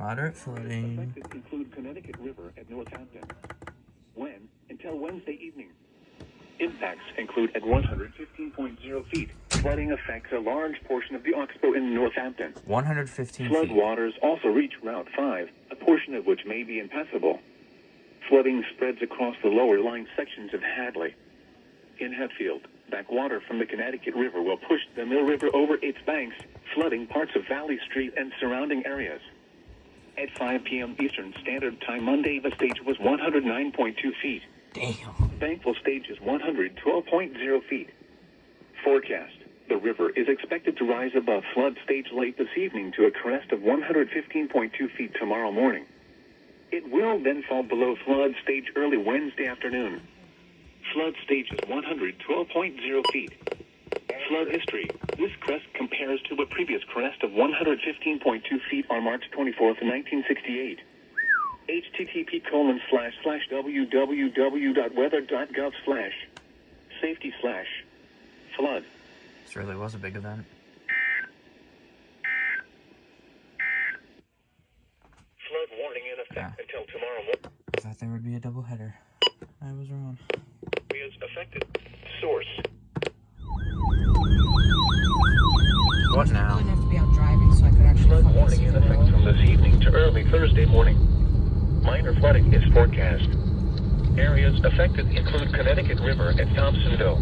Moderate flooding. Affected include Connecticut River at Northampton. When? Until Wednesday evening. Impacts include at 115.0 feet. Flooding affects a large portion of the Oxbow in Northampton. 115 Flood feet. waters also reach Route 5, a portion of which may be impassable. Flooding spreads across the lower lying sections of Hadley. In Hatfield, backwater from the Connecticut River will push the Mill River over its banks, flooding parts of Valley Street and surrounding areas. At 5 p.m. Eastern Standard Time Monday, the stage was 109.2 feet. Damn. Thankful stage is 112.0 feet. Forecast. The river is expected to rise above flood stage late this evening to a crest of 115.2 feet tomorrow morning. It will then fall below flood stage early Wednesday afternoon. Flood stage is 112.0 feet. Flood history. This crest compares to a previous crest of 115.2 feet on March 24th, 1968. http://www.weather.gov/safety/flood. This really was a big event. Flood warning in effect until tomorrow morning. I thought there would be a double header. I was wrong. Areas affected. Source. What now? I wouldn't have to be out driving, so I could actually Flood fucking warning see in the effect road. from this evening to early Thursday morning. Minor flooding is forecast. Areas affected include Connecticut River at Thompsonville.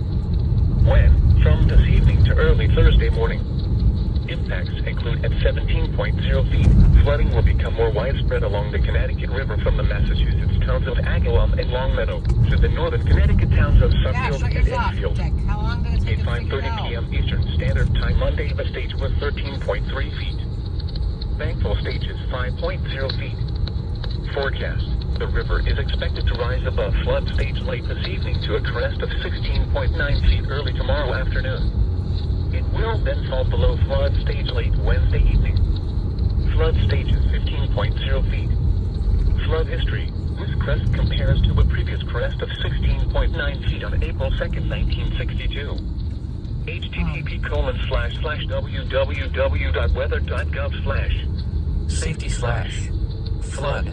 When? From this evening to early Thursday morning. Impacts include at 17.0 feet. Flooding will become more widespread along the Connecticut River from the Massachusetts towns of Agawam and Longmeadow to the northern Connecticut towns of Yeah, Suffield shut and yours off, Enfield. Dick. How long did it take At to figure it 5:30 out? p.m. Eastern Standard Time Monday, the stage was 13.3 feet. Thankful stage is 5.0 feet. Forecast. The river is expected to rise above flood stage late this evening to a crest of 16.9 feet early tomorrow afternoon. It will then fall below flood stage late Wednesday evening. Flood stage is 15.0 feet. Flood history. This crest compares to a previous crest of 16.9 feet on April 2nd, 1962. Safety/www.weather.gov/safety/flood.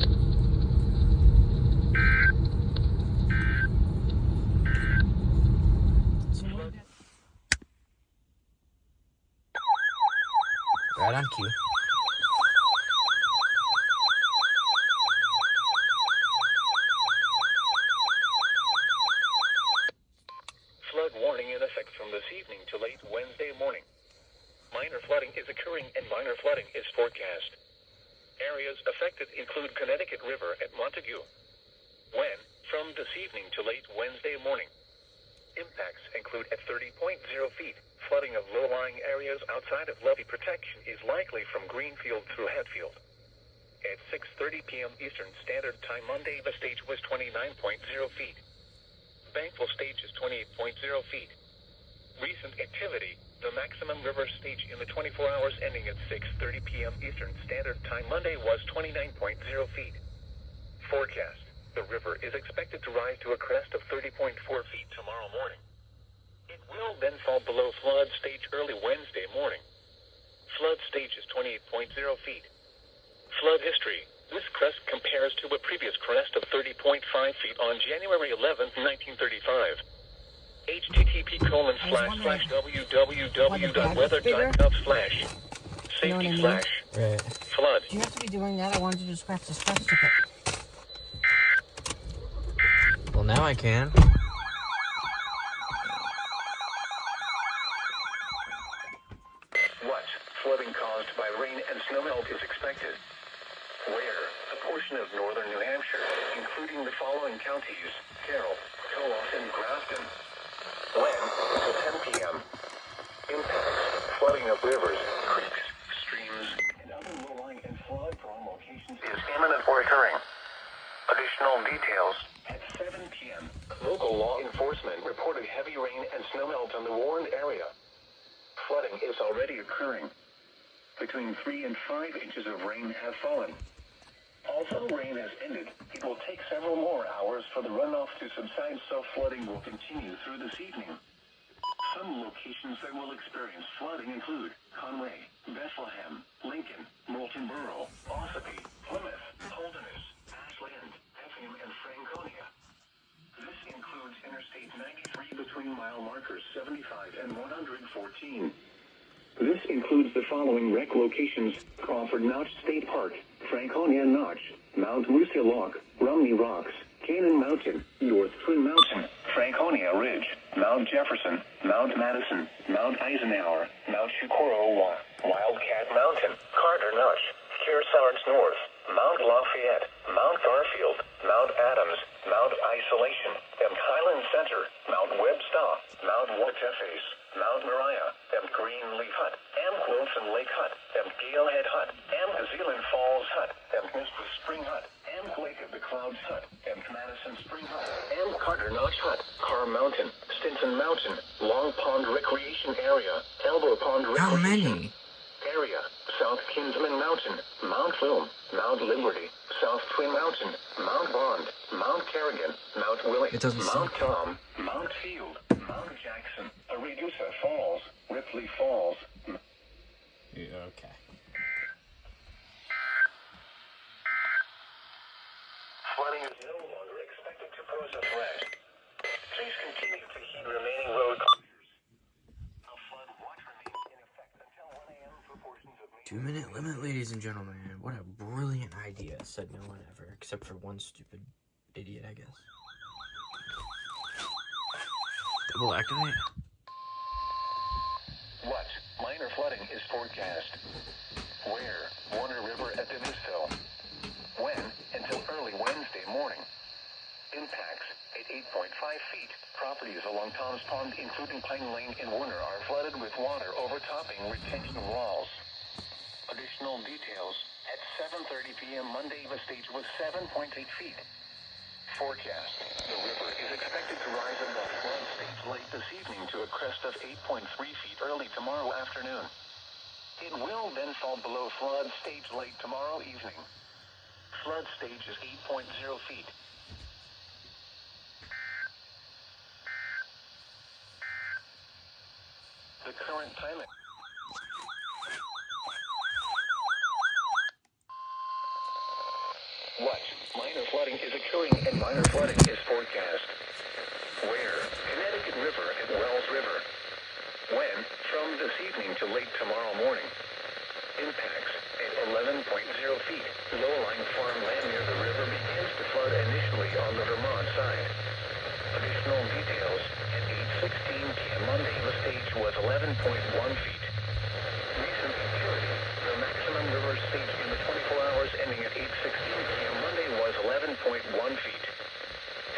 Right on cue. Flood warning in effect from this evening to late Wednesday morning. Minor flooding is occurring and minor flooding is forecast. Areas affected include Connecticut River at Montague. When? From this evening to late Wednesday morning. Impacts include at 30.0 feet. Flooding of low-lying areas outside of levee protection is likely from Greenfield through Hatfield. At 6:30 p.m. Eastern Standard Time Monday, the stage was 29.0 feet. Thankful stage is 28.0 feet. Recent activity. The maximum river stage in the 24 hours ending at 6:30 p.m. Eastern Standard Time Monday was 29.0 feet. Forecast. The river is expected to rise to a crest of 30.4 feet tomorrow morning. It will then fall below flood stage early Wednesday morning. Flood stage is 28.0 feet. Flood history. This crest compares to a previous crest of 30.5 feet on January 11th, 1935. http://www.weather.gov/safety/flood. Do you have to be doing that? I wanted to just scratch the scratch ticket. Well, now I can. What? Flooding caused by rain and snowmelt is expected. Where? A portion of northern New Hampshire, including the following counties: Carroll, Towas, and Grafton. When? Until 10 p.m. Impacts: flooding of rivers, creeks, streams, and other low-lying and flood-prone locations is imminent or occurring. Additional details: at 7 p.m., local law enforcement reported heavy rain and snowmelt on the warned area. Flooding is already occurring. Between 3 and 5 inches of rain have fallen. Although rain has ended, it will take several more hours for the runoff to subside, so flooding will continue through this evening. Some locations that will experience flooding include Conway, Bethlehem, Lincoln, Moulton Borough, Ossipee, markers 75 and 114. This includes the following rec locations: Crawford Notch State Park, Franconia Notch, Mount Lucia Lock, Rumney Rocks, Canaan Mountain, North Twin Mountain, Franconia Ridge, Mount Jefferson, Mount Madison, Mount Eisenhower, Mount Socorro, Wildcat Mountain, Carter Notch, Kearsarge North, Mount Lafayette, Mount Garfield, Mount Adams, Mount Isolation, M. Highland Center, Mount Webster, Mount Waterface, Mount Moriah, M. Greenleaf Hut, M. Wilson Lake Hut, M. Galehead Hut, M. Zealand Falls Hut, M. Mistress Spring Hut, M. Lake of the Clouds Hut, M. Madison Spring Hut, M. Carter Notch Hut, Carr Mountain, Stinson Mountain, Long Pond Recreation Area, Elbow Pond How Recreation many? Area, South Kinsman Mountain, Mount Wilm, Mount Liberty, South Twin Mountain, Mount Bond, Mount Kerrigan, Mount Willie, It doesn't Mount say. Tom, Mount Field, Mount Jackson, Aradusa Falls, Ripley Falls. Yeah, okay. Flooding is no longer expected to pose a threat. Please continue to heed remaining road closures. A flood watch remains in effect until 1 a.m. for portions of Maine. 2-minute limit, ladies and gentlemen. What a brilliant idea, said no one ever, except for one stupid idiot, I guess. Double activate? What? Minor flooding is forecast. Where? Warner River at Denisville. When? Until early Wednesday morning. Impacts at 8.5 feet. Properties along Tom's Pond, including Pine Lane in Warner, are flooded with water overtopping retention walls. Additional details. At 7:30 p.m. Monday, the stage was 7.8 feet. Forecast. The river is expected to rise above flood stage late this evening to a crest of 8.3 feet early tomorrow afternoon. It will then fall below flood stage late tomorrow evening. Flood stage is 8.0 feet. The current timing. What? Minor flooding is occurring and minor flooding is forecast. Where? Connecticut River at Wells River. When? From this evening to late tomorrow morning. Impacts at 11.0 feet. Low-lying farmland near the river begins to flood initially on the Vermont side. Additional details. At 8:16 p.m. Monday, the stage was 11.1 feet. Recent activity. The maximum river stage in the 24 hours ending at 8:16 p.m. Monday was 11.1 feet.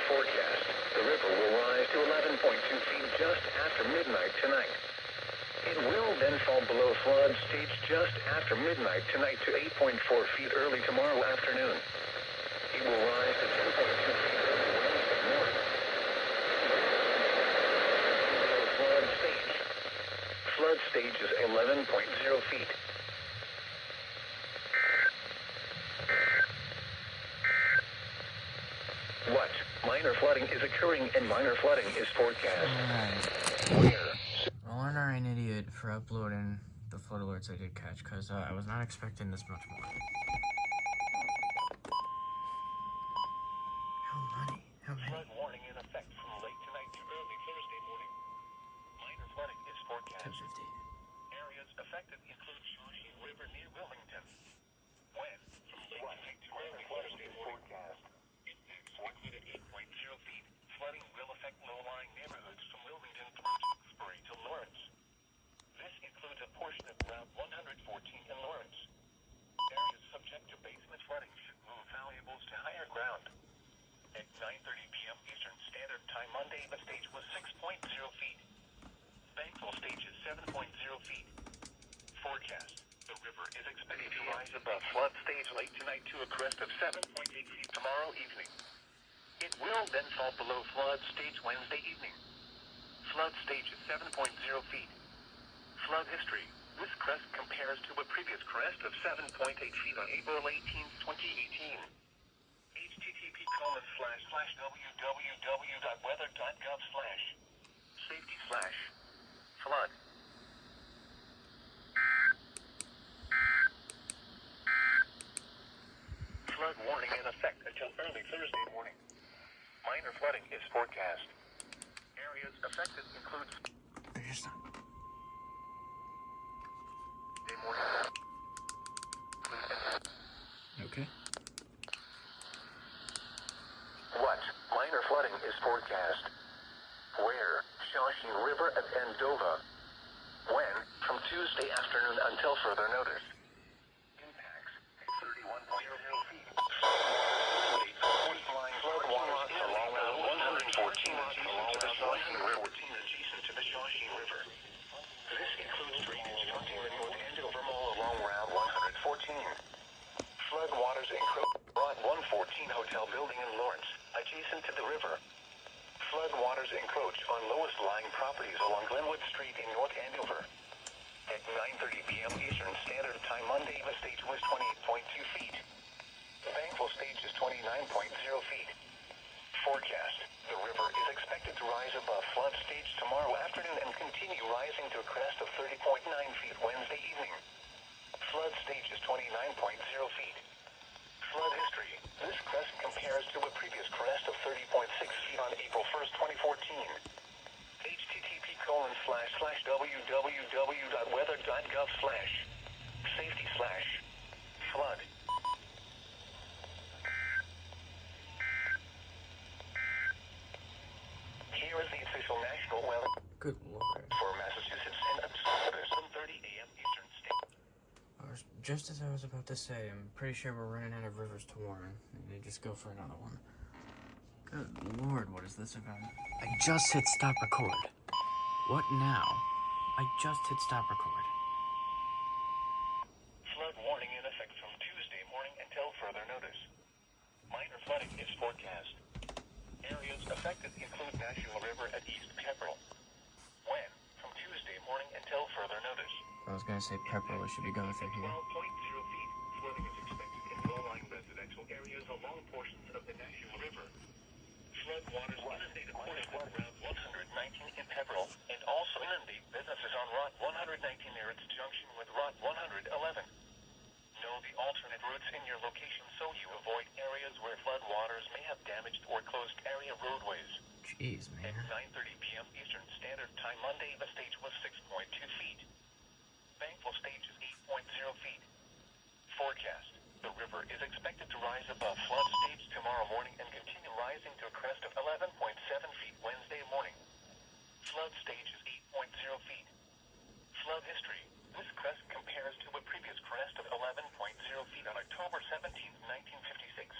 Forecast. The river will rise to 11.2 feet just after midnight tonight. It will then fall below flood stage just after midnight tonight to 8.4 feet early tomorrow afternoon. It will rise to 10.2 feet early Wednesday morning. Below flood stage. Flood stage is 11.0 feet. What? Minor flooding is occurring and minor flooding is forecast. Alright. Where? Well, aren't I an idiot for uploading the flood alerts I did catch, because I was not expecting this much more. How many? Flood warning in effect from late tonight to early Thursday morning. Minor flooding is forecast. 10:50. Areas affected include Shawnee River near Wilmington. When? From late tonight to early Thursday morning. Impacts include at 8.0 feet. Flooding will affect low-lying neighborhoods from Wilmington through Tewksbury to Lawrence. This includes a portion of Route 114 in Lawrence. Areas subject to basement flooding should move valuables to higher ground. At 9:30 p.m. Eastern Standard Time Monday, the stage was 6.0 feet. Banksville stage is 7.0 feet. Forecast. The river is expected to rise above flood stage late tonight to a crest of 7.8 feet tomorrow evening. It will then fall below flood stage Wednesday evening. Flood stage is 7.0 feet. Flood history. This crest compares to a previous crest of 7.8 feet on April 18, 2018. http://www.weather.gov/safety/flood. Flood warning in effect until early Thursday morning. Minor flooding is forecast. Areas affected include I just day morning. okay. What minor flooding is forecast? Where? Shawshing River at Endova. When? From Tuesday afternoon until further notice. Impacts 31.00 feet. Flood waters along Route 114 adjacent to the Shawshing River. This includes drainage fronting the North Andover Mall along Route 114. Flood waters encroach Route 114 Hotel Building in Lawrence, adjacent to the river. Flood waters encroach on lowest lying properties along Glenwood Street in North Andover. At 9:30 p.m. Eastern Standard Time Monday, the stage was 28.2 feet. The Banksville stage is 29.0 feet. Forecast: the river is expected to rise above flood stage tomorrow afternoon and continue rising to a crest of 30.9 feet Wednesday evening. Flood stage is 29.0 feet. Flood history: this crest compares to a previous crest of 30.6 feet on April 1st, 2014. http://www.weather.gov/safety/flood. Here is the official national weather Good lord. for Massachusetts and 7:30 a.m. Eastern Standard. Just as I was about to say, I'm pretty sure we're running out of rivers to warn. They just go for another one. Good lord, what is this about? I just hit stop record. What now? I just hit stop record. Flood warning in effect from Tuesday morning until further notice. Minor flooding is forecast. Areas affected include National River at East Pepperell. When? From Tuesday morning until further notice. I was gonna say Pepperell should be going through here. 12.0 feet. Flooding is expected in low-lying residential areas along portions of the National River. Flood waters inundate a portion of Route 119 in Pepperell and also inundate businesses on Route 119 near its junction with Route 111. Know the alternate routes in your location so you avoid areas where flood waters may have damaged or closed area roadways. Jeez, At man. 9:30 p.m. Eastern Standard Time Monday, the stage was 6.2 feet. Banksville stage is 8.0 feet. Forecast: the river is expected to rise above flood stage tomorrow morning and continue rising to a crest of 11.7 feet Wednesday morning. Flood stage is 8.0 feet. Flood history: this crest compares to a previous crest of 11.0 feet on October 17, 1956.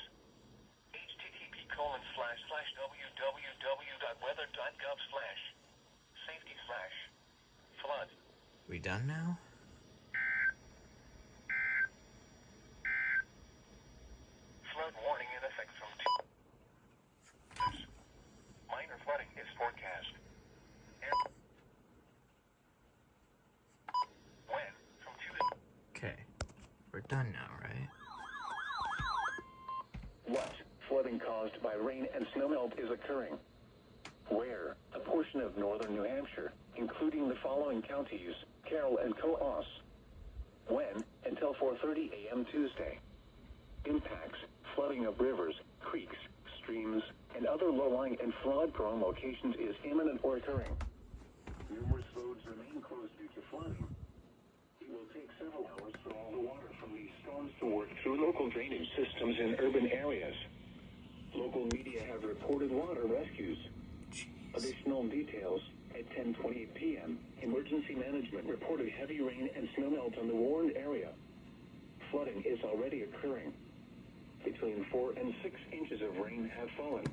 http://www.weather.gov/safety/flood. We done now? Flood warning in effect from minor flooding is forecast. When? From Tuesday. Okay. We're done now, right? What flooding caused by rain and snowmelt is occurring? Where? A portion of northern New Hampshire, including the following counties: Carroll and Co-Os. When? Until 4:30 a.m. Tuesday. Impacts: flooding of rivers, creeks, streams, and other low-lying and flood-prone locations is imminent or occurring. Numerous roads remain closed due to flooding. It will take several hours for all the water from these storms to work through local drainage systems in urban areas. Local media have reported water rescues. Additional details: at 10:28 p.m., emergency management reported heavy rain and snowmelt on the warned area. Flooding is already occurring. Between 4 and 6 inches of rain have fallen.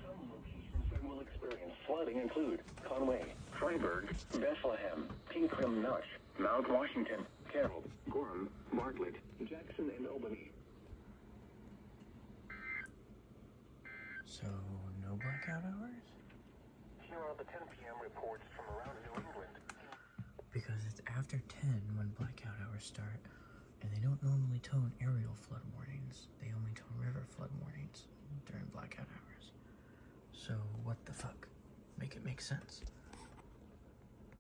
Some locations that will experience flooding include Conway, Freiburg, Bethlehem, Pinkham Notch, Mount Washington, Carroll, Gorham, Bartlett, Jackson, and Albany. So, no blackout hours? Here are the 10 p.m. reports from around New England. Because it's after 10 when blackout hours start, and they don't normally tone aerial flood warnings. They only tone river flood warnings during blackout hours. So, what the fuck? Make it make sense.